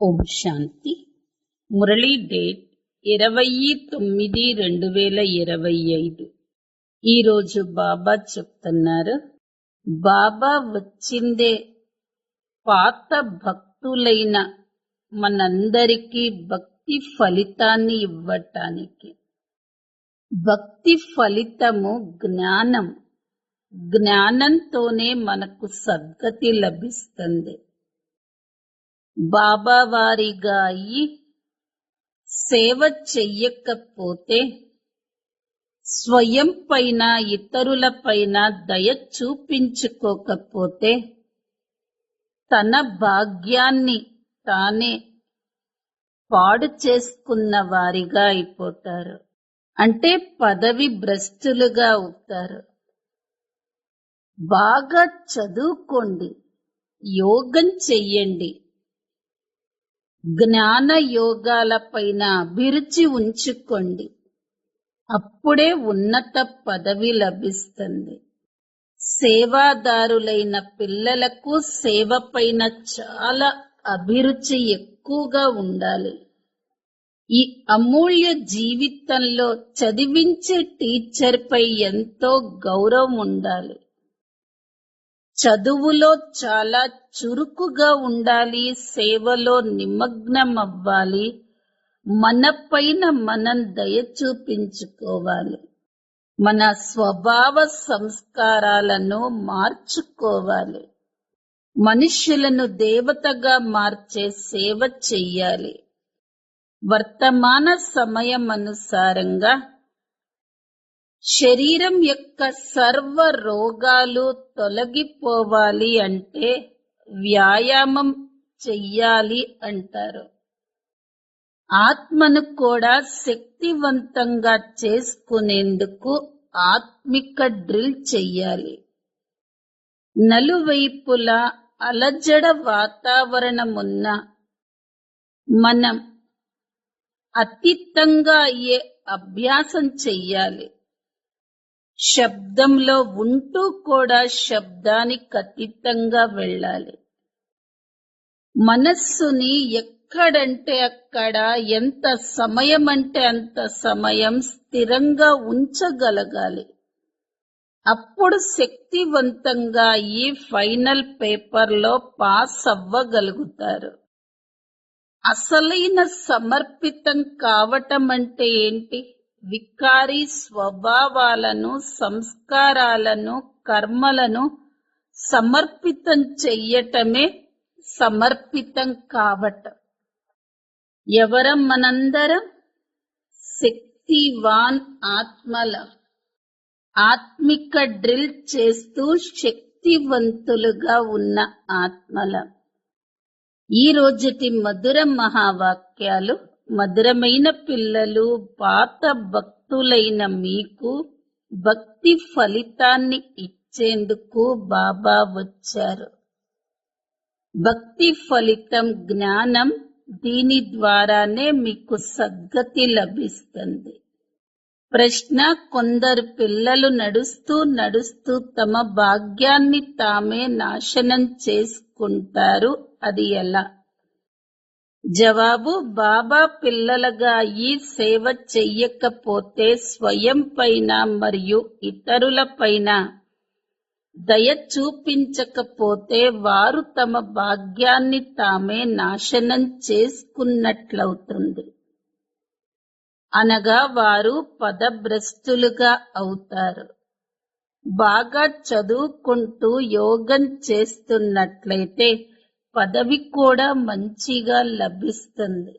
ఓం శాంతి. Murali date 20/9/2025. ఈరోజు బాబా చెప్తున్నారు, బాబా వచ్చిందే పాత భక్తులైన మనందరికీ భక్తి ఫలితాన్ని ఇవ్వటానికి. భక్తి ఫలితము జ్ఞానం. జ్ఞానంతోనే మనకు సద్గతి లభిస్తుంది. బాబా వారిగా అయి సేవ చెయ్యకపోతే, స్వయం పైన ఇతరుల పైన దయ చూపించుకోకపోతే, తన భాగ్యాన్ని తానే పాడు చేసుకున్న వారిగా అయిపోతారు. అంటే పదవి భ్రష్టులుగా అవుతారు. బాగా చదువుకోండి, యోగం చెయ్యండి, జ్ఞాన యోగాల పైన అభిరుచి ఉంచుకోండి. అప్పుడే ఉన్నత పదవి లభిస్తుంది. సేవాదారులైన పిల్లలకు సేవ పైన చాలా అభిరుచి ఎక్కువగా ఉండాలి. ఈ అమూల్య జీవితంలో చదివించే టీచర్ పై ఎంతో గౌరవం ఉండాలి. చదువులో చాలా చురుకుగా ఉండాలి, సేవలో నిమగ్నం అవ్వాలి. మన పైన మనం దయ చూపించుకోవాలి. మన స్వభావ సంస్కారాలను మార్చుకోవాలి. మనుష్యులను దేవతగా మార్చే సేవ చెయ్యాలి. వర్తమాన సమయం అనుసారంగా శరీరం యొక్క సర్వ రోగాలు తొలగిపోవాలి అంటే వ్యాయామం చెయ్యాలి అంటారు. ఆత్మను కూడా శక్తివంతంగా చేసుకునేందుకు ఆత్మిక డ్రిల్ చెయ్యాలి. నలువైపులా అలజడ వాతావరణమున్న మనం అతీతంగా అయ్యే అభ్యాసం చెయ్యాలి. శబ్దంలో ఉంటూ కూడా శబ్దానికి అతీతంగా వెళ్ళాలి. మనస్సుని ఎక్కడంటే అక్కడ, ఎంత సమయం అంటే అంత సమయం స్థిరంగా ఉంచగలగాలి. అప్పుడు శక్తివంతంగా ఈ ఫైనల్ పేపర్లో పాస్ అవ్వగలుగుతారు. అసలైన సమర్పితం కావటం అంటే ఏంటి? వికారి స్వభావాలను, సంస్కారాలను, కర్మలను సమర్పితం చెయ్యటమే సమర్పితం కావటం. ఎవరం మనందరం? శక్తివాన్ ఆత్మల. ఆత్మిక డ్రిల్ చేస్తూ శక్తివంతులుగా ఉన్న ఆత్మల. ఈ రోజుటి మధుర మహావాక్యాలు, మధురమైన పిల్లలు, పాత భక్తులైన మీకు భక్తి ఫలితాన్ని ఇచ్చేందుకు బాబా వచ్చారు. భక్తి ఫలితం జ్ఞానం. దీని ద్వారానే మీకు సద్గతి లభిస్తుంది. ప్రశ్న: కొందరు పిల్లలు నడుస్తూ నడుస్తూ తమ భాగ్యాన్ని తామే నాశనం చేసుకుంటారు, అది ఎలా? జవాబు: బాబా పిల్లలుగా ఈ సేవ చెయ్యకపోతే, స్వయం పైన మరియు ఇతరుల పైన దయ చూపించకపోతే, వారు తమ భాగ్యాన్ని తామే నాశనం చేసుకున్నట్లవుతుంది. అనగా వారు పదభ్రష్టులుగా అవుతారు. బాగా చదువుకుంటూ యోగం చేస్తున్నట్లయితే పదవి కూడా మంచిగా లభిస్తుంది.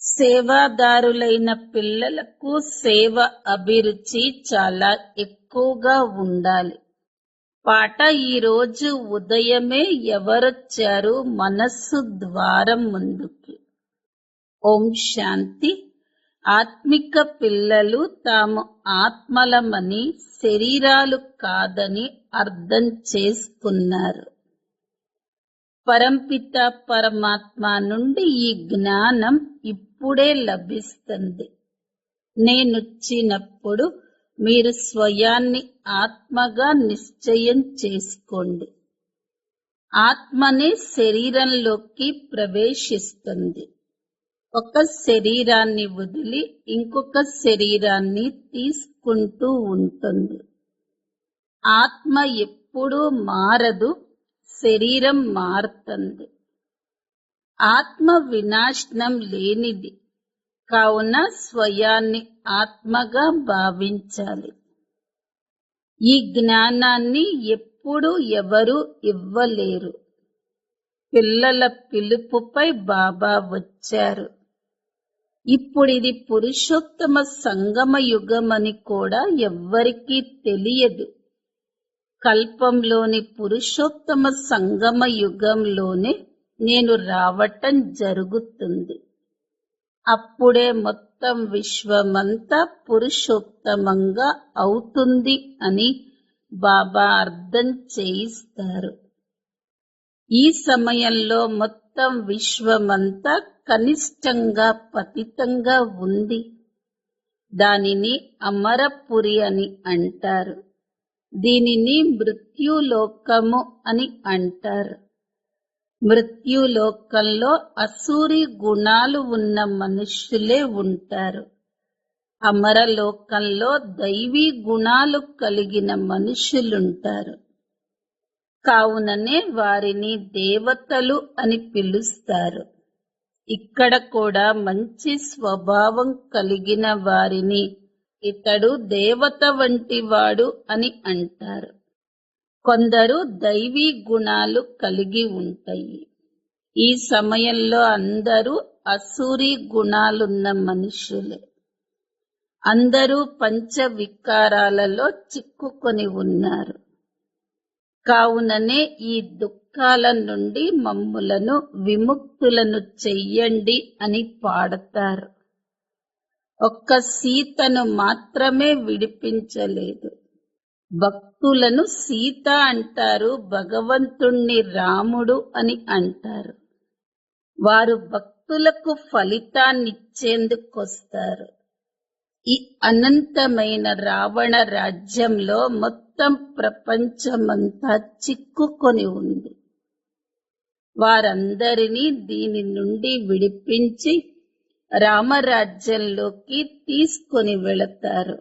సేవాదారులైన పిల్లలకు సేవ అభిరుచి చాలా ఎక్కువగా ఉండాలి. పాట: ఈరోజు ఉదయమే ఎవరొచ్చారు మనస్సు ద్వారం ముందుకి. ఓం శాంతి. ఆత్మిక పిల్లలు తాము ఆత్మలమని, శరీరాలు కాదని అర్థం చేసుకున్నారు. పరంపిత పరమాత్మ నుండి ఈ జ్ఞానం ఇప్పుడే లభిస్తుంది. నేనొచ్చినప్పుడు మీరు స్వయాన్ని ఆత్మగా నిశ్చయం చేసుకోండి. ఆత్మనే శరీరంలోకి ప్రవేశిస్తుంది. ఒక శరీరాన్ని వదిలి ఇంకొక శరీరాన్ని తీసుకుంటూ ఉంటుంది. ఆత్మ ఎప్పుడూ మారదు, శరీరం మారుతుంది. ఆత్మ వినాశనం లేనిది కావున స్వయాన్ని ఆత్మగా భావించాలి. ఈ జ్ఞానాన్ని ఎప్పుడు ఎవరు ఇవ్వలేరు. పిల్లల పిలుపుపై బాబా వచ్చారు. ఇప్పుడిది పురుషోత్తమ సంగమ యుగమని కూడా ఎవ్వరికీ తెలియదు. కల్పంలోని పురుషోత్తమ సంగమ యుగంలోనే నేను రావటం జరుగుతుంది. అప్పుడే మొత్తం విశ్వమంతా పురుషోత్తమంగా అవుతుంది అని బాబా అర్థం చేయిస్తారు. ఈ సమయంలో మొత్తం విశ్వమంతా కనిష్టంగా పతితంగా ఉంది. దానిని అమరపురి అని అంటారు. దీనిని మృత్యులోకము అని అంటారు. మృత్యులోకంలో అసూరి గుణాలు ఉన్న మనుష్యులే ఉంటారు. అమరలోకంలో దైవీ గుణాలు కలిగిన మనుషులుంటారు. కావుననే వారిని దేవతలు అని పిలుస్తారు. ఇక్కడ కూడా మంచి స్వభావం కలిగిన వారిని ఇతడు దేవత వంటి వాడు అని అంటారు. కొందరు దైవీ గుణాలు కలిగి ఉంటాయి. ఈ సమయంలో అందరూ అసూరి గుణాలున్న మనుషులే. అందరూ పంచ వికారాలలో చిక్కుకొని ఉన్నారు. కావుననే ఈ దుఃఖాల నుండి మమ్ములను విముక్తులను చెయ్యండి అని పాడతారు. ఒక్క సీతను మాత్రమే విడిపించలేదు. భక్తులను సీత అంటారు, భగవంతుణ్ణి రాముడు అని అంటారు. వారు భక్తులకు ఫలితాన్నిచ్చేందుకొస్తారు. ఈ అనంతమైన రావణ రాజ్యంలో మొత్తం ప్రపంచమంతా చిక్కుకొని ఉంది. వారందరినీ దీని నుండి విడిపించి రామరాజ్యంలోకి తీసుకొని వెళతారు.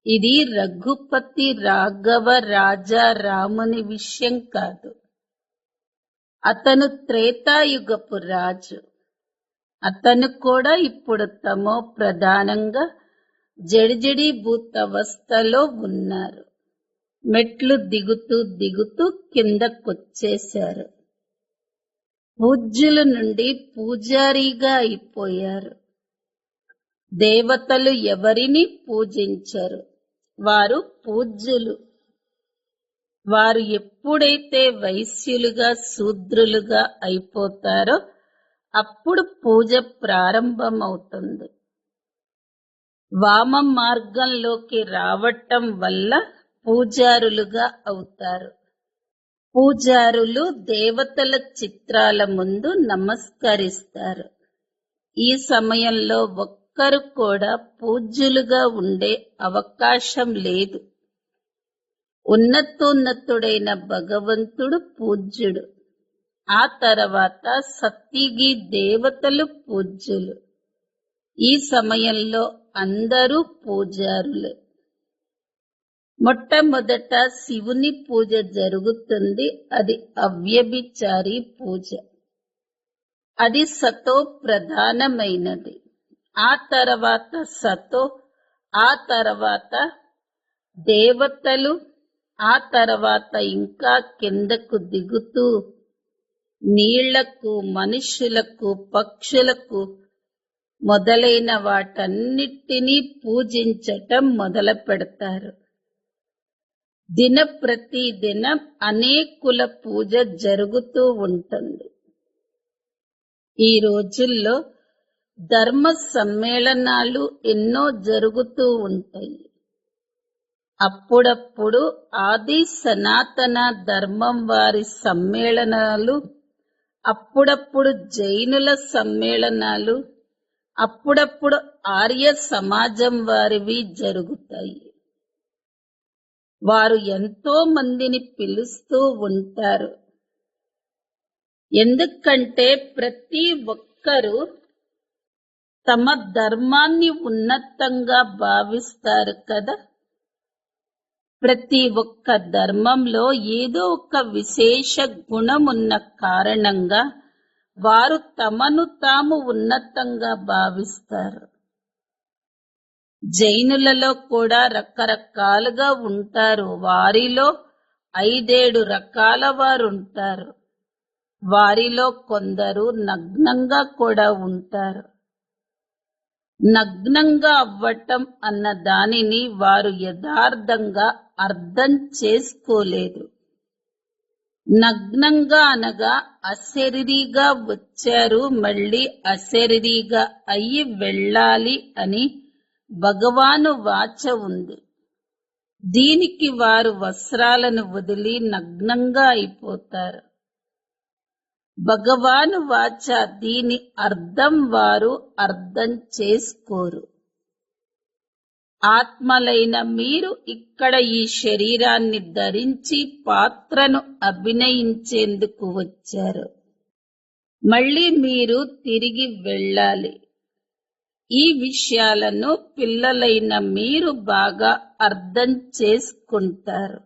ఇది రఘుపతి రాఘవ రాజా రాముని విషయం కాదు. అతను త్రేతాయుగపు రాజు. అతను కూడా ఇప్పుడు తమో ప్రధానంగా జడిజడిభూత అవస్థలో ఉన్నారు. మెట్లు దిగుతూ దిగుతూ కిందకొచ్చేశారు. పూజ్యుల నుండి పూజారిగా అయిపోయారు. దేవతలు ఎవరిని పూజించరు, వారు పూజ్యులు. వారు ఎప్పుడైతే వైశ్యులుగా శూద్రులుగా అయిపోతారో అప్పుడు పూజ ప్రారంభమవుతుంది. వామ మార్గంలోకి రావటం వల్ల పూజారులుగా అవుతారు. పూజారులు దేవతల చిత్రాల ముందు నమస్కరిస్తారు. ఈ సమయంలో ఒక్కరు కూడా పూజ్యులుగా ఉండే అవకాశం లేదు. ఉన్నతోన్నతుడైన భగవంతుడు పూజ్యుడు. ఆ తర్వాత సత్తిగి దేవతలు పూజ్యులు. ఈ సమయంలో అందరూ పూజారులే. మొట్టమొదట శివుని పూజ జరుగుతుంది. అది అవ్యభిచారి పూజ. అది సతో ప్రధానమైనది. ఆ తర్వాత సతో, ఆ తర్వాత దేవతలు, ఆ తర్వాత ఇంకా కిందకు దిగుతూ నీళ్లకు, మనుషులకు, పక్షులకు మొదలైన వాటన్నిటినీ పూజించటం మొదలు పెడతారు. ప్రతి దినం అనేకుల పూజ జరుగుతూ ఉంటుంది. ఈ రోజుల్లో ధర్మ సమ్మేళనాలు ఎన్నో జరుగుతూ ఉంటాయి. అప్పుడప్పుడు ఆది సనాతన ధర్మం వారి సమ్మేళనాలు, అప్పుడప్పుడు జైనుల సమ్మేళనాలు, అప్పుడప్పుడు ఆర్య సమాజం వారివి జరుగుతాయి. వారు ఎంతో మందిని పిలుస్తూ ఉంటారు. ఎందుకంటే ప్రతి ఒక్కరూ తమ ధర్మాన్ని ఉన్నతంగా భావిస్తారు కదా. ప్రతి ఒక్క ధర్మంలో ఏదో ఒక విశేష గుణం ఉన్న కారణంగా వారు తమను తాము ఉన్నతంగా భావిస్తారు. జైనులలో కూడా రకరకాలుగా ఉంటారు. వారిలో 5-7 రకాల వారుంటారు. వారిలో కొందరు నగ్నంగా కూడా ఉంటారు. నగ్నంగా అవ్వటం అన్న దానిని వారు యథార్థంగా అర్థం చేసుకోలేదు. నగ్నంగా అనగా అశరీరిగా వచ్చారు, మళ్ళీ అశరీరిగా అయ్యి వెళ్ళాలి అని భగవాను వాచ ఉంది. దీనికి వారు వస్త్రాలను వదిలి నగ్నంగా అయిపోతారు. భగవాను వాచ దీని అర్థం వారు అర్థం చేసుకోరు. ఆత్మలైన మీరు ఇక్కడ ఈ శరీరాన్ని ధరించి పాత్రను అభినయించేందుకు వచ్చారు. మళ్ళీ మీరు తిరిగి వెళ్ళాలి. ఈ విషయాలను పిల్లలైన మీరు బాగా అర్థం చేసుకుంటారు.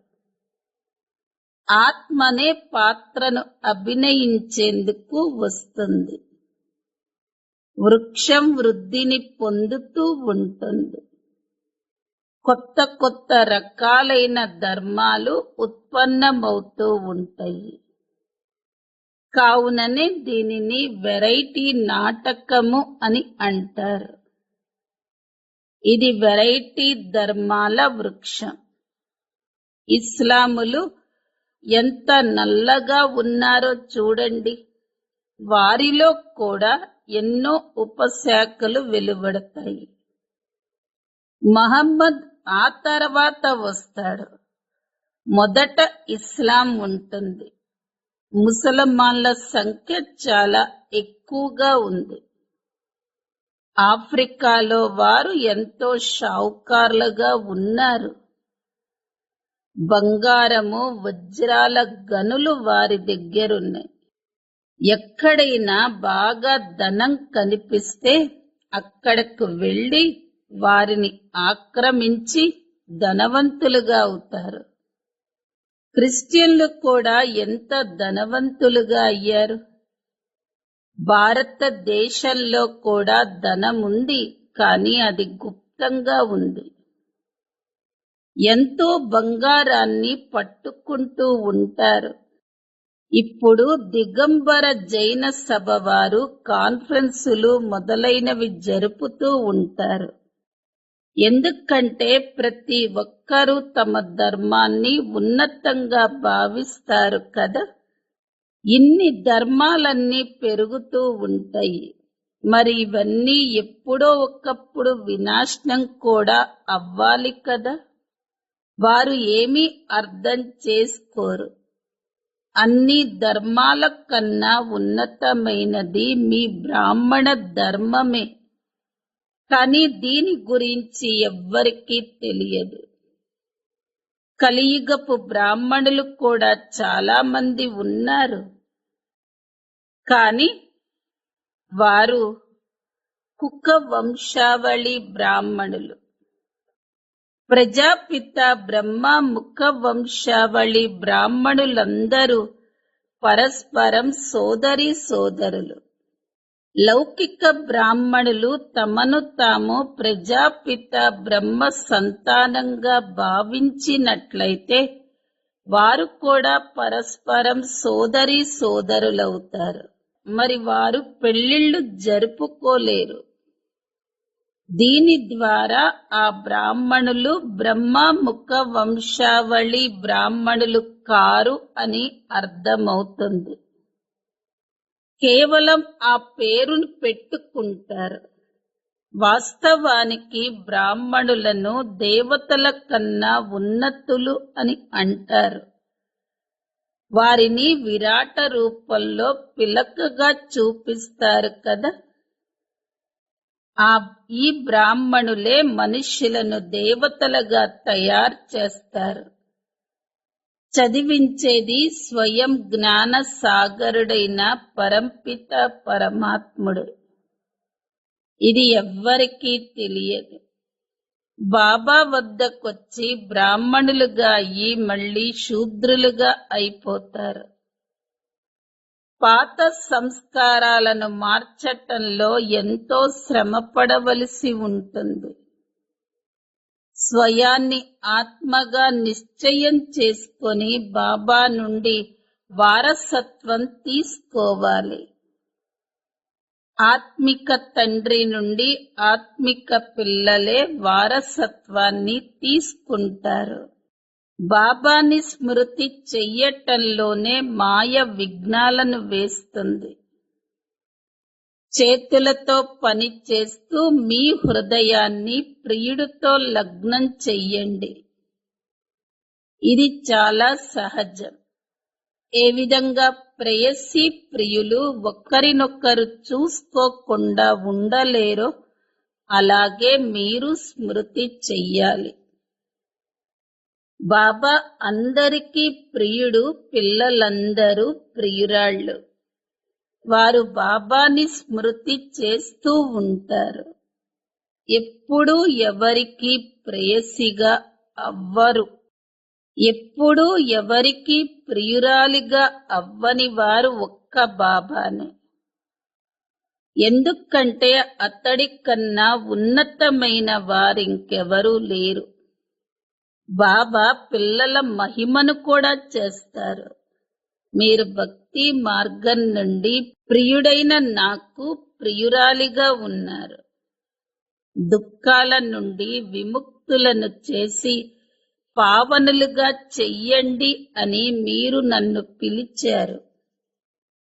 ఆత్మనే పాత్రను అభినయించేందుకు వస్తుంది. వృక్షం వృద్ధిని పొందుతూ ఉంటుంది. కొత్త కొత్త రకాలైన ధర్మాలు ఉత్పన్నమవుతూ ఉంటాయి. కావుననే దీనిని వెరైటీ నాటకము అని అంటారు. ఇది వెరైటీ ధర్మాల వృక్షం. ఇస్లాములు ఎంత నల్లగా ఉన్నారో చూడండి. వారిలో కూడా ఎన్నో ఉపశాఖలు వెలువడతాయి. మహమ్మద్ ఆ తర్వాత వస్తాడు. మొదట ఇస్లాం ఉంటుంది. ముసల్మాన్ల సంఖ్య చాలా ఎక్కువగా ఉంది. ఆఫ్రికాలో వారు ఎంతో షావుకార్లుగా ఉన్నారు. బంగారము వజ్రాల గనులు వారి దగ్గరున్నాయి. ఎక్కడైనా బాగా ధనం కనిపిస్తే అక్కడకు వెళ్లి వారిని ఆక్రమించి ధనవంతులుగా అవుతారు. క్రిస్టియన్లు కూడా ఎంత ధనవంతులుగా అయ్యారు. భారతదేశంలో కూడా ధనముంది, కానీ అది గుప్తంగా ఉంది. ఎంతో బంగారాన్ని పట్టుకుంటూ ఉంటారు. ఇప్పుడు దిగంబర జైన సభ వారు కాన్ఫరెన్సులు మొదలైనవి జరుపుతూ ఉంటారు. ఎందుకంటే ప్రతి ఒక్కరూ తమ ధర్మాన్ని ఉన్నతంగా భావిస్తారు కదా. ఇన్ని ధర్మాలన్నీ పెరుగుతూ ఉంటాయి. మరి ఇవన్నీ ఎప్పుడో ఒకప్పుడు వినాశనం కూడా అవ్వాలి కదా. వారు ఏమీ అర్థం చేసుకోరు. అన్ని ధర్మాల కన్నా ఉన్నతమైనది మీ బ్రాహ్మణ ధర్మమే. కానీ దీని గురించి ఎవ్వరికీ తెలియదు. కలియుగపు బ్రాహ్మణులు కూడా చాలా మంది ఉన్నారు. కానీ వారు కుక వంశావళి బ్రాహ్మణులు. ప్రజాపిత బ్రహ్మ ముఖ వంశావళి బ్రాహ్మణులందరూ పరస్పరం సోదరీ సోదరులు. లౌకిక బ్రాహ్మణులు తమను తాము ప్రజాపిత బ్రహ్మ సంతానంగా భావించినట్లయితే వారు కూడా పరస్పరం సోదరీ సోదరులవుతారు. మరి వారు పెళ్లిళ్లు జరుపుకోలేరు. దీని ద్వారా ఆ బ్రాహ్మణులు బ్రహ్మ ముఖ వంశావళి బ్రాహ్మణులు కారు అని అర్థమవుతుంది. కేవలం ఆ పేరును పెట్టుకుంటారు. వాస్తవానికి బ్రాహ్మణులను దేవతల కన్నా ఉన్నతులు అని అంటారు. వారిని విరాట రూపంలో పిలకగా చూపిస్తారు కదా. ఈ బ్రాహ్మణులే మనుష్యులను దేవతలుగా తయారు చేస్తారు. చదివించేది స్వయం జ్ఞాన సాగరుడైన పరంపిత పరమాత్ముడు. ఇది ఎవ్వరికీ తెలియదు. బాబా వద్దకొచ్చి బ్రాహ్మణులుగా అయ్యి మళ్ళీ శూద్రులుగా అయిపోతారు. పాత సంస్కారాలను మార్చటంలో ఎంతో శ్రమపడవలసి ఉంటుంది. స్వయాన్ని ఆత్మగా నిశ్చయం చేసుకొని బాబా నుండి వారసత్వం తీసుకోవాలి. ఆత్మిక తండ్రి నుండి ఆత్మిక పిల్లలే వారసత్వాన్ని తీసుకుంటారు. బాబాని స్మృతి చెయ్యటంలోనే మాయ విఘ్నాలను వేస్తుంది. చేతులతో పని చేస్తూ మీ హృదయాన్ని ప్రియుడితో లగ్నం చెయ్యండి. ఇది చాలా సహజం. ఏ విధంగా ప్రేయసి ప్రియులు ఒకరినొకరు చూసుకోకుండా ఉండలేరో అలాగే మీరు స్మృతి చెయ్యాలి. బాబా అందరికీ ప్రియుడు, పిల్లలందరూ ప్రియురాళ్ళు. వారు బాబాని స్మృతి చేస్తూ ఉంటారు. ఎప్పుడూ ఎవరికీ ప్రేయసిగా అవ్వరు. ఎప్పుడూ ఎవరికీ ప్రియురాలిగా అవ్వని వారు ఒక్క బాబానే. ఎందుకంటే అతడి కన్నా ఉన్నతమైన వారింకెవరూ లేరు. బాబా పిల్లల మహిమను కూడా చేస్తారు. మీరు భక్తి మార్గం నుండి ప్రియుడైన నాకు ప్రియురాలిగా ఉన్నారు. దుఃఖాల నుండి విముక్తులను చేసి పావనులుగా చెయ్యండి అని మీరు నన్ను పిలిచారు.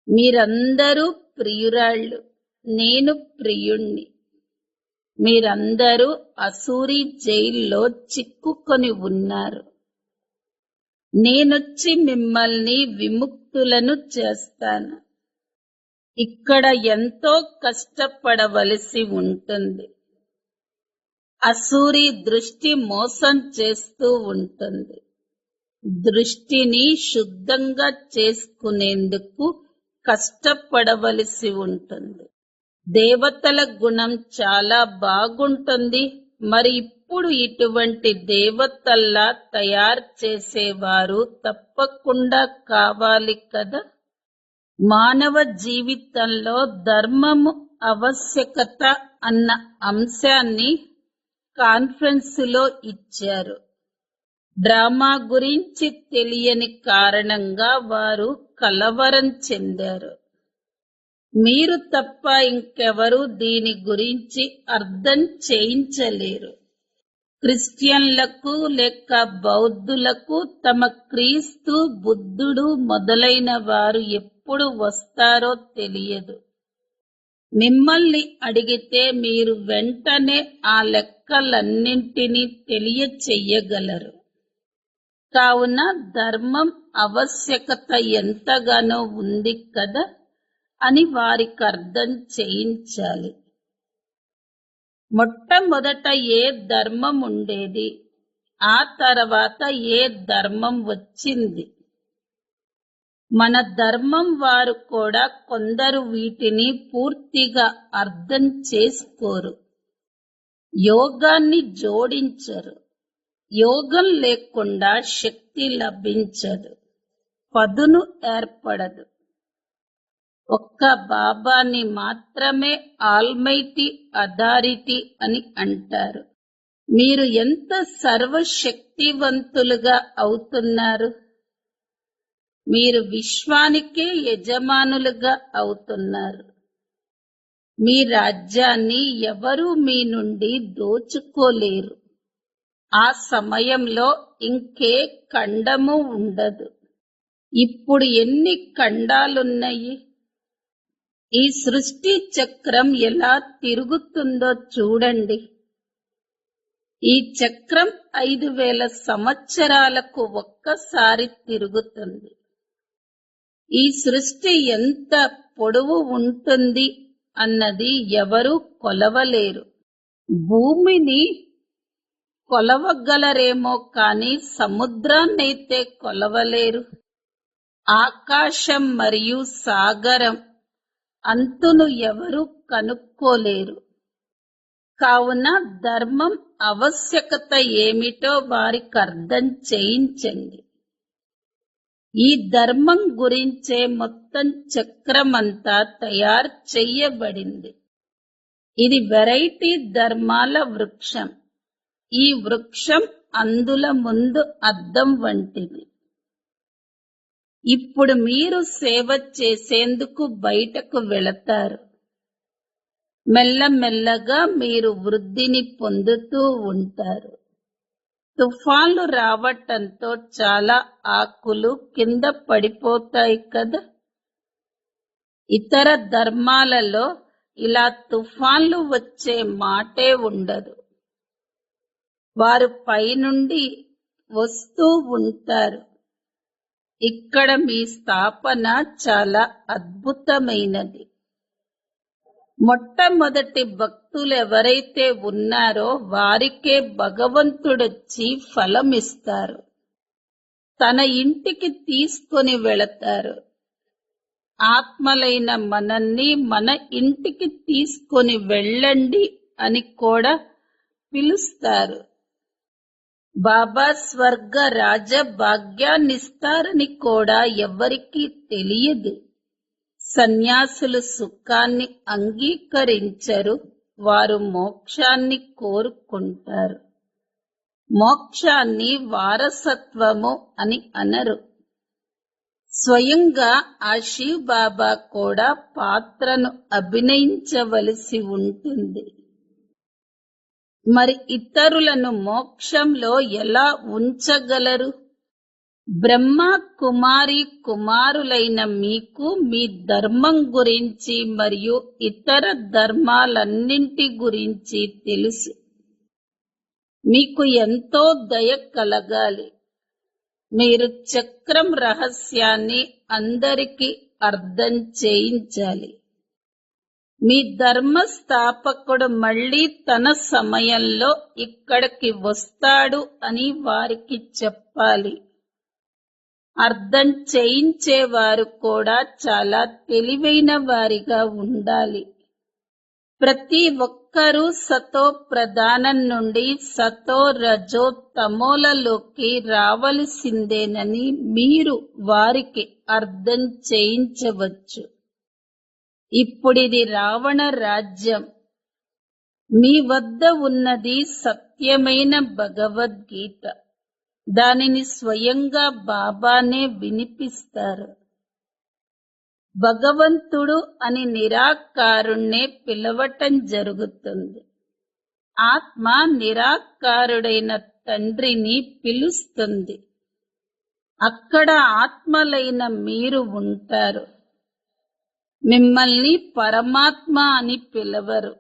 మీరందరూ ప్రియురాళ్ళు, నేను ప్రియుణ్ణి. మీరందరూ అసూరి జైల్లో చిక్కుకొని ఉన్నారు. నేనొచ్చి మిమ్మల్ని విముక్తులను చేస్తాను. ఇక్కడ ఎంతో కష్టపడవలసి ఉంటుంది. అసూరి దృష్టి మోసం చేస్తూ ఉంటుంది. దృష్టిని శుద్ధంగా చేసుకునేందుకు కష్టపడవలసి ఉంటుంది. దేవతల గుణం చాలా బాగుంటుంది. మరి ఇప్పుడు ఇటువంటి దేవతల్లా తయారు చేసేవారు తప్పకుండా కావాలి కదా. మానవ జీవితంలో ధర్మము ఆవశ్యకత అన్న అంశాన్ని కాన్ఫరెన్సులో ఇచ్చారు. డ్రామా గురించి తెలియని కారణంగా వారు కలవరం చెందారు. మీరు తప్ప ఇంకెవరూ దీని గురించి అర్థం చేయించలేరు. క్రిస్టియన్లకు లేక బౌద్ధులకు తమ క్రీస్తు, బుద్ధుడు మొదలైన వారు ఎప్పుడు వస్తారో తెలియదు. మిమ్మల్ని అడిగితే మీరు వెంటనే ఆ లెక్కలన్నింటినీ తెలియచెయ్యగలరు. కావున ధర్మం ఆవశ్యకత ఎంతగానో ఉంది కదా అని వారికి అర్థం చేయించాలి. మొట్టమొదట ఏ ధర్మం ఉండేది, ఆ తర్వాత ఏ ధర్మం వచ్చింది? మన ధర్మం వారు కూడా కొందరు వీటిని పూర్తిగా అర్థం చేసుకోరు. యోగాన్ని జోడించరు. యోగం లేకుండా శక్తి లభించదు, పదును ఏర్పడదు. ఒక్క బాబాని మాత్రమే ఆల్మైటీ అథారిటీ అని అంటారు. మీరు ఎంత సర్వశక్తివంతులుగా అవుతున్నారు. మీరు విశ్వానికే యజమానులుగా అవుతున్నారు. మీ రాజ్యాన్ని ఎవరూ మీ నుండి దోచుకోలేరు. ఆ సమయంలో ఇంకే ఖండము ఉండదు. ఇప్పుడు ఎన్ని ఖండాలున్నాయి? ఈ సృష్టి చక్రం ఎలా తిరుగుతుందో చూడండి. ఈ చక్రం 5000 సంవత్సరాలకు ఒక్కసారి తిరుగుతుంది. ఈ సృష్టి ఎంత పొడవు ఉంటుంది అన్నది ఎవరూ కొలవలేరు. భూమిని కొలవగలరేమో కాని సముద్రాన్నైతే కొలవలేరు. ఆకాశం మరియు సాగరం అంతును ఎవరూ కనుక్కోలేరు. కావున ధర్మం ఆవశ్యకత ఏమిటో వారికి అర్థం చేయించండి. ఈ ధర్మం గురించే మొత్తం చక్రమంతా తయారు చెయ్యబడింది. ఇది వెరైటీ ధర్మాల వృక్షం. ఈ వృక్షం అందుల ముందు అద్దం వంటిది. ఇప్పుడు మీరు సేవ చేసేందుకు బయటకు వెళతారు. మెల్లమెల్లగా మీరు వృద్ధిని పొందుతూ ఉంటారు. తుఫాన్లు రావటంతో చాలా ఆకులు కింద పడిపోతాయి కదా. ఇతర ధర్మాలలో ఇలా తుఫాన్లు వచ్చే మాటే ఉండదు. వారు పైనుండి వస్తూ ఉంటారు. ఇక్కడ మీ స్థాపన చాలా అద్భుతమైనది. మొట్టమొదటి భక్తులు ఎవరైతే ఉన్నారో వారికే భగవంతుడొచ్చి ఫలమిస్తారు. తన ఇంటికి తీసుకొని వెళతారు. ఆత్మలైన మనల్ని మన ఇంటికి తీసుకొని వెళ్ళండి అని కూడా పిలుస్తారు. బాబా స్వర్గ రాజ భాగ్యాన్నిస్తారని కూడా ఎవ్వరికీ తెలియదు. సన్యాసులు సుఖాన్ని అంగీకరించరు. వారు మోక్షాన్ని కోరుకుంటారు. మోక్షాన్ని వారసత్వము అని అనరు. స్వయంగా ఆ శివ్ బాబా కూడా పాత్రను అభినయించవలసి ఉంటుంది. మరి ఇతరులను మోక్షంలో ఎలా ఉంచగలరు? బ్రహ్మ కుమారి కుమారులైన మీకు మీ ధర్మం గురించి మరియు ఇతర ధర్మాలన్నింటి గురించి తెలుసు. మీకు ఎంతో దయ కలగాలి. మీరు చక్రం రహస్యాన్ని అందరికీ అర్థం చేయించాలి. మీ ధర్మస్థాపకుడు మళ్ళీ తన సమయంలో ఇక్కడికి వస్తాడు అని వారికి చెప్పాలి. అర్థం చేయించేవారు కూడా చాలా తెలివైన వారిగా ఉండాలి. ప్రతి ఒక్కరూ సతో ప్రధానం నుండి సతో రజో తమోలలోకి రావలసిందేనని మీరు వారికి అర్థం చేయించవచ్చు. ఇప్పుడిది రావణ రాజ్యం. మీ వద్ద ఉన్నది సత్యమైన భగవద్గీత. దానిని స్వయంగా బాబానే వినిపిస్తారు. భగవంతుడు అని నిరాకారుణ్ణే పిలవటం జరుగుతుంది. ఆత్మ నిరాకారుడైన తండ్రిని పిలుస్తుంది. అక్కడ ఆత్మలైన మీరు ఉంటారు. మిమ్మల్ని పరమాత్మ అని పిలవరు.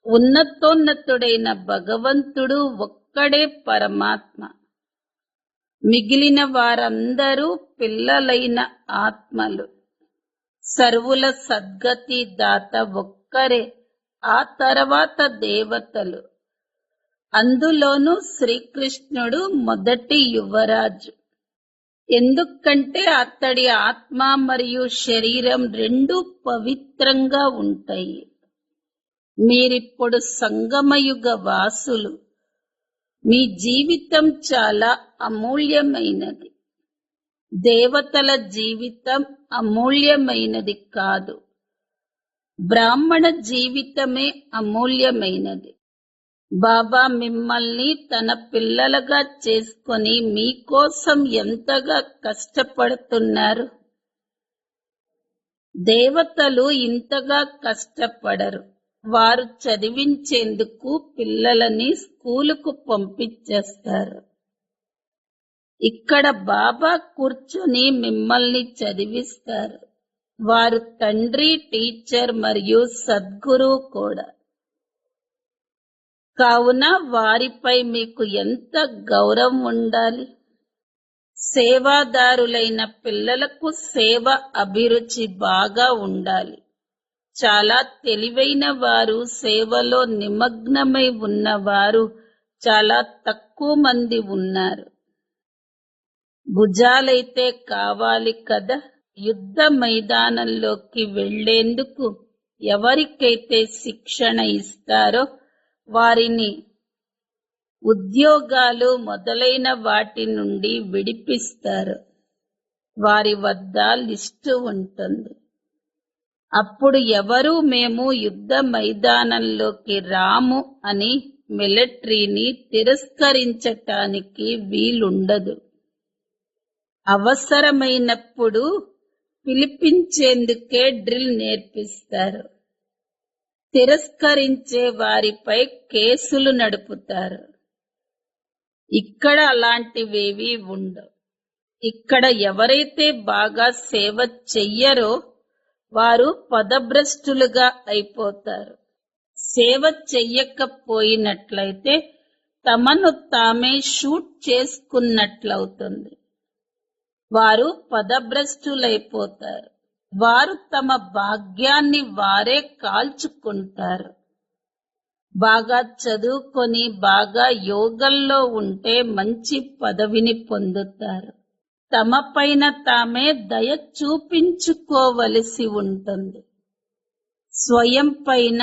ఉన్నతోన్నతుడైన భగవంతుడు ఒక్కడే పరమాత్మ. మిగిలిన వారందరూ పిల్లలైన ఆత్మలు. సర్వుల సద్గతి దాత ఒక్కరే. ఆ తర్వాత దేవతలు. అందులోనూ శ్రీకృష్ణుడు మొదటి యువరాజు. ఎందుకంటే అతడి ఆత్మ మరియు శరీరం రెండూ పవిత్రంగా ఉంటాయి. మీరిప్పుడు సంగమయుగ వాసులు. మీ జీవితం చాలా అమూల్యమైనది. దేవతల జీవితం అమూల్యమైనది కాదు. బ్రాహ్మణ జీవితమే అమూల్యమైనది. బాబా మిమ్మల్ని తన పిల్లలుగా చేసుకొని మీకోసం ఎంతగా కష్టపడుతున్నారు. దేవతలు ఇంతగా కష్టపడరు. వారు చదివించేందుకు పిల్లలని స్కూలుకు పంపించేస్తారు. ఇక్కడ బాబా కూర్చొని మిమ్మల్ని చదివిస్తారు. వారు తండ్రి, టీచర్ మరియు సద్గురు కూడా. కావున వారిపై మీకు ఎంత గౌరవం ఉండాలి. సేవాదారులైన పిల్లలకు సేవ అభిరుచి బాగా ఉండాలి. చాలా తెలివైన వారు, సేవలో నిమగ్నమై ఉన్నవారు చాలా తక్కువ మంది ఉన్నారు. భుజాలైతే కావాలి కదా. యుద్ధ మైదానంలోకి వెళ్లేందుకు ఎవరికైతే శిక్షణ ఇస్తారో వారిని ఉద్యోగాలు మొదలైన వాటి నుండి విడిపిస్తారు. వారి వద్ద లిస్టు ఉంటుంది. అప్పుడు ఎవరూ మేము యుద్ధ మైదానంలోకి రాము అని మిలిటరీని తిరస్కరించటానికి వీలుండదు. అవసరమైనప్పుడు పిలిపించేందుకే డ్రిల్ నేర్పిస్తారు. తిరస్కరించే వారిపై కేసులు నడుపుతారు. ఇక్కడ అలాంటివేవీ ఉండవు. ఇక్కడ ఎవరైతే బాగా సేవ చెయ్యరో వారు పదభ్రష్టులుగా అయిపోతారు. సేవ చెయ్యకపోయినట్లయితే తమను తామే షూట్ చేసుకున్నట్లవుతుంది. వారు పదభ్రష్టులైపోతారు. వారు తమ భాగ్యాన్ని వారే కాల్చుకుంటారు. బాగా చదువుకొని బాగా యోగంలో ఉంటే మంచి పదవిని పొందుతారు. తమ పైన తామే దయ చూపించుకోవలసి ఉంటుంది. స్వయం పైన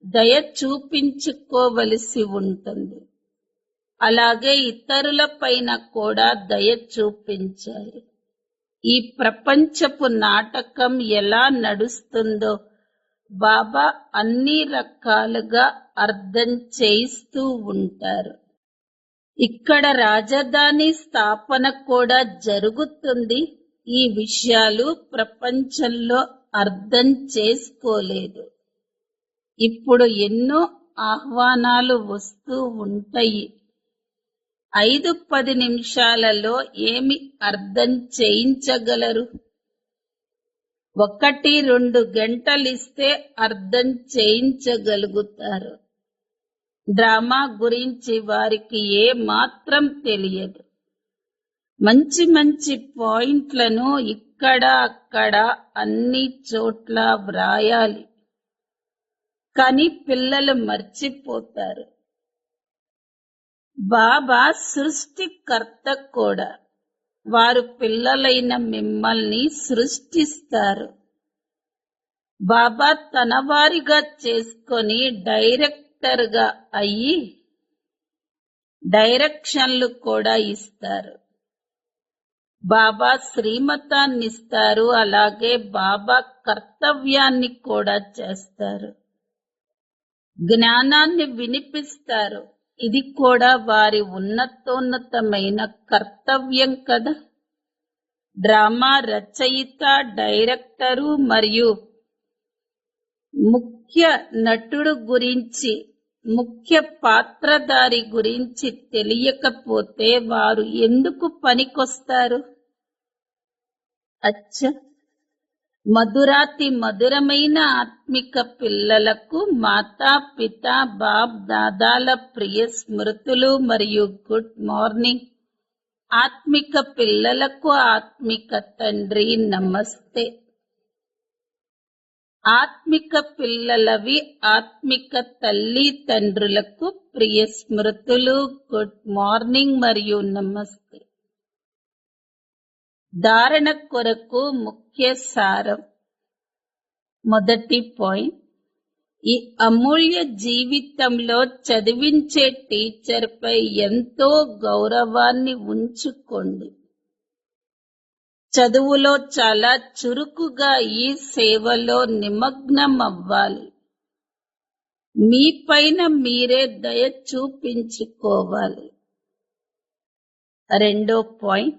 దయ చూపించుకోవలసి ఉంటుంది. అలాగే ఇతరుల పైన కూడా దయ చూపించాలి. ఈ ప్రపంచపు నాటకం ఎలా నడుస్తుందో బాబా అన్ని రకాలుగా అర్థం చేయిస్తూ ఉంటారు. ఇక్కడ రాజధాని స్థాపన కూడా జరుగుతుంది. ఈ విషయాలు ప్రపంచంలో అర్థం చేసుకోలేదు. ఇప్పుడు ఎన్నో ఆహ్వానాలు వస్తూ ఉంటాయి. 5-10 నిమిషాలలో ఏమి అర్థం చేయించగలరు? 1-2 గంటలిస్తే అర్థం చేయించగలుగుతారు. డ్రామా గురించి వారికి ఏ మాత్రం తెలియదు. మంచి మంచి పాయింట్లను ఇక్కడ అక్కడ అన్ని చోట్ల వ్రాయాలి. కానీ పిల్లలు మర్చిపోతారు. బాబా సృష్టికర్త కూడా. వారు పిల్లలైన మిమ్మల్ని సృష్టిస్తారు. బాబా తన వారిగా చేసుకొని డైరెక్టర్గా అయ్యి డైరెక్షన్లు కూడా ఇస్తారు. బాబా శ్రీమతాన్నిస్తారు. అలాగే బాబా కర్తవ్యాన్ని కూడా చేస్తారు. జ్ఞానాన్ని వినిపిస్తారు. ఇది కూడా వారి ఉన్నతోన్నతమైన కర్తవ్యం కదా. డ్రామా రచయిత, డైరెక్టరు మరియు ముఖ్య నటుడు గురించి, ముఖ్య పాత్రధారి గురించి తెలియకపోతే వారు ఎందుకు పనికొస్తారు? మధురాతి మధురమైన ఆత్మిక పిల్లలకు మాతా పిత బాప్ దాదాల ప్రియ స్మృతులు మరియు గుడ్ మార్నింగ్. ఆత్మిక పిల్లలకు ఆత్మిక తండ్రి నమస్తే. ఆత్మిక పిల్లలవి ఆత్మిక తల్లి తండ్రులకు ప్రియ స్మృతులు, గుడ్ మార్నింగ్ మరియు నమస్తే. ధారణ కొరకు ముఖ్య సారం. మొదటి పాయింట్, ఈ అమూల్య జీవితంలో చదివించే టీచర్ పై ఎంతో గౌరవాన్ని ఉంచుకోండి. చదువులో చాలా చురుకుగా ఈ సేవలో నిమగ్నం అవ్వాలి. మీ పైన మీరే దయ చూపించుకోవాలి. రెండో పాయింట్,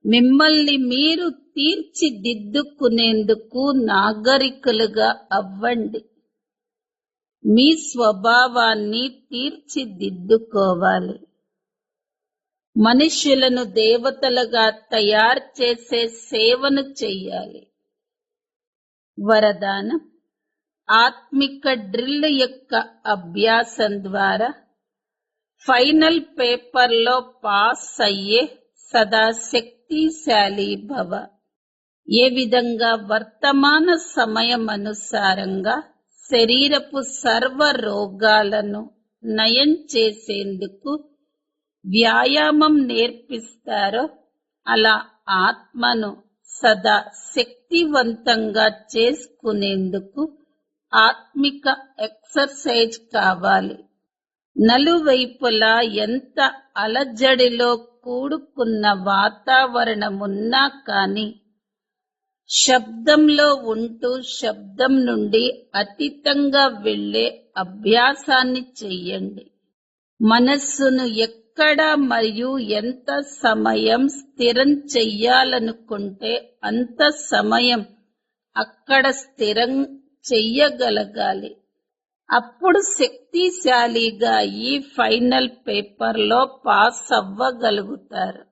మిమ్మల్ని మీరు తీర్చిదిద్దుకునేందుకు నాగరికులుగా అవ్వండి. మీ స్వభావాన్ని తీర్చిదిద్దుకోవాలి. మనుష్యులను దేవతలుగా తయారు చేసే సేవను చెయ్యాలి. వరదానం, ఆత్మిక డ్రిల్ యొక్క అభ్యాసం ద్వారా ఫైనల్ పేపర్లో పాస్ అయ్యే సదా శక్తిశాలి భవ. ఏ విధంగా వర్తమాన సమయం అనుసారంగా శరీరపు సర్వ రోగాలను నయం చేసేందుకు వ్యాయామం నేర్పిస్తారో అలా ఆత్మను సదా శక్తివంతంగా చేసుకునేందుకు ఆత్మిక ఎక్సర్సైజ్ కావాలి. నలువైపులా ఎంత అలజడిలో కూడుకున్న వాతావరణమున్నా కాని శబ్దంలో ఉంటూ శబ్దం నుండి అతీతంగా వెళ్ళే అభ్యాసాన్ని చెయ్యండి. మనస్సును ఎక్కడ మరియు ఎంత సమయం స్థిరం చెయ్యాలనుకుంటే అంత సమయం అక్కడ స్థిరం చెయ్యగలగాలి. అప్పుడు శక్తిశాలిగా ఈ ఫైనల్ పేపర్లో పాస్ అవ్వగలుగుతారు.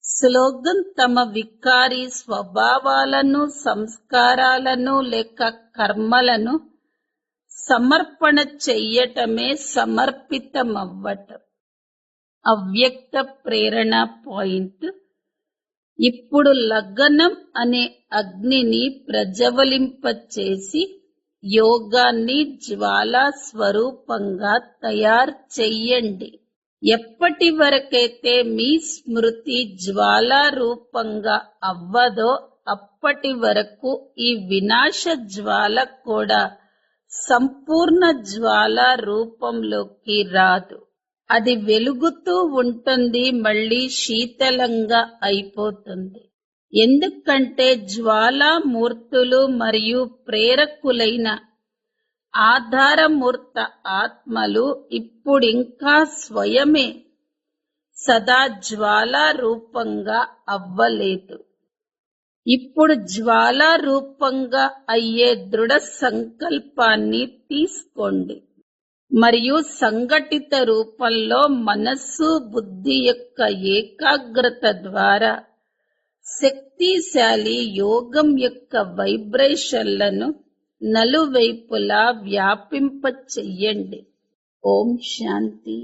స్లోగన్: తమ వికారి స్వభావాలను, సంస్కారాలను లేక కర్మలను సమర్పణ చెయ్యటమే సమర్పితమవ్వటం. అవ్యక్త ప్రేరణ పాయింట్: ఇప్పుడు లగ్నం అనే అగ్నిని ప్రజ్వలింపచేసి యోగాన్ని జ్వాలా స్వరూపంగా తయారు చెయ్యండి. ఎప్పటి వరకైతే మీ స్మృతి జ్వాలా రూపంగా అవ్వదో అప్పటి వరకు ఈ వినాశ జ్వాల కూడా సంపూర్ణ జ్వాలా రూపంలోకి రాదు. అది వెలుగుతూ ఉంటుంది, మళ్ళీ శీతలంగా అయిపోతుంది. ఎందుకంటే జ్వాలామూర్తులు మరియు ప్రేరకులైన ఆధారమూర్త ఆత్మలు ఇప్పుడింకా స్వయమే సదా జ్వాలా రూపంగా అవ్వలేదు. ఇప్పుడు జ్వాలా రూపంగా అయ్యే దృఢ సంకల్పాన్ని తీసుకోండి మరియు సంఘటిత రూపంలో మనస్సు బుద్ధి యొక్క ఏకాగ్రత ద్వారా శక్తిశాలి యోగం యొక్క వైబ్రేషన్లను నలువైపులా వ్యాపింప చెయ్యండి. ఓం శాంతి.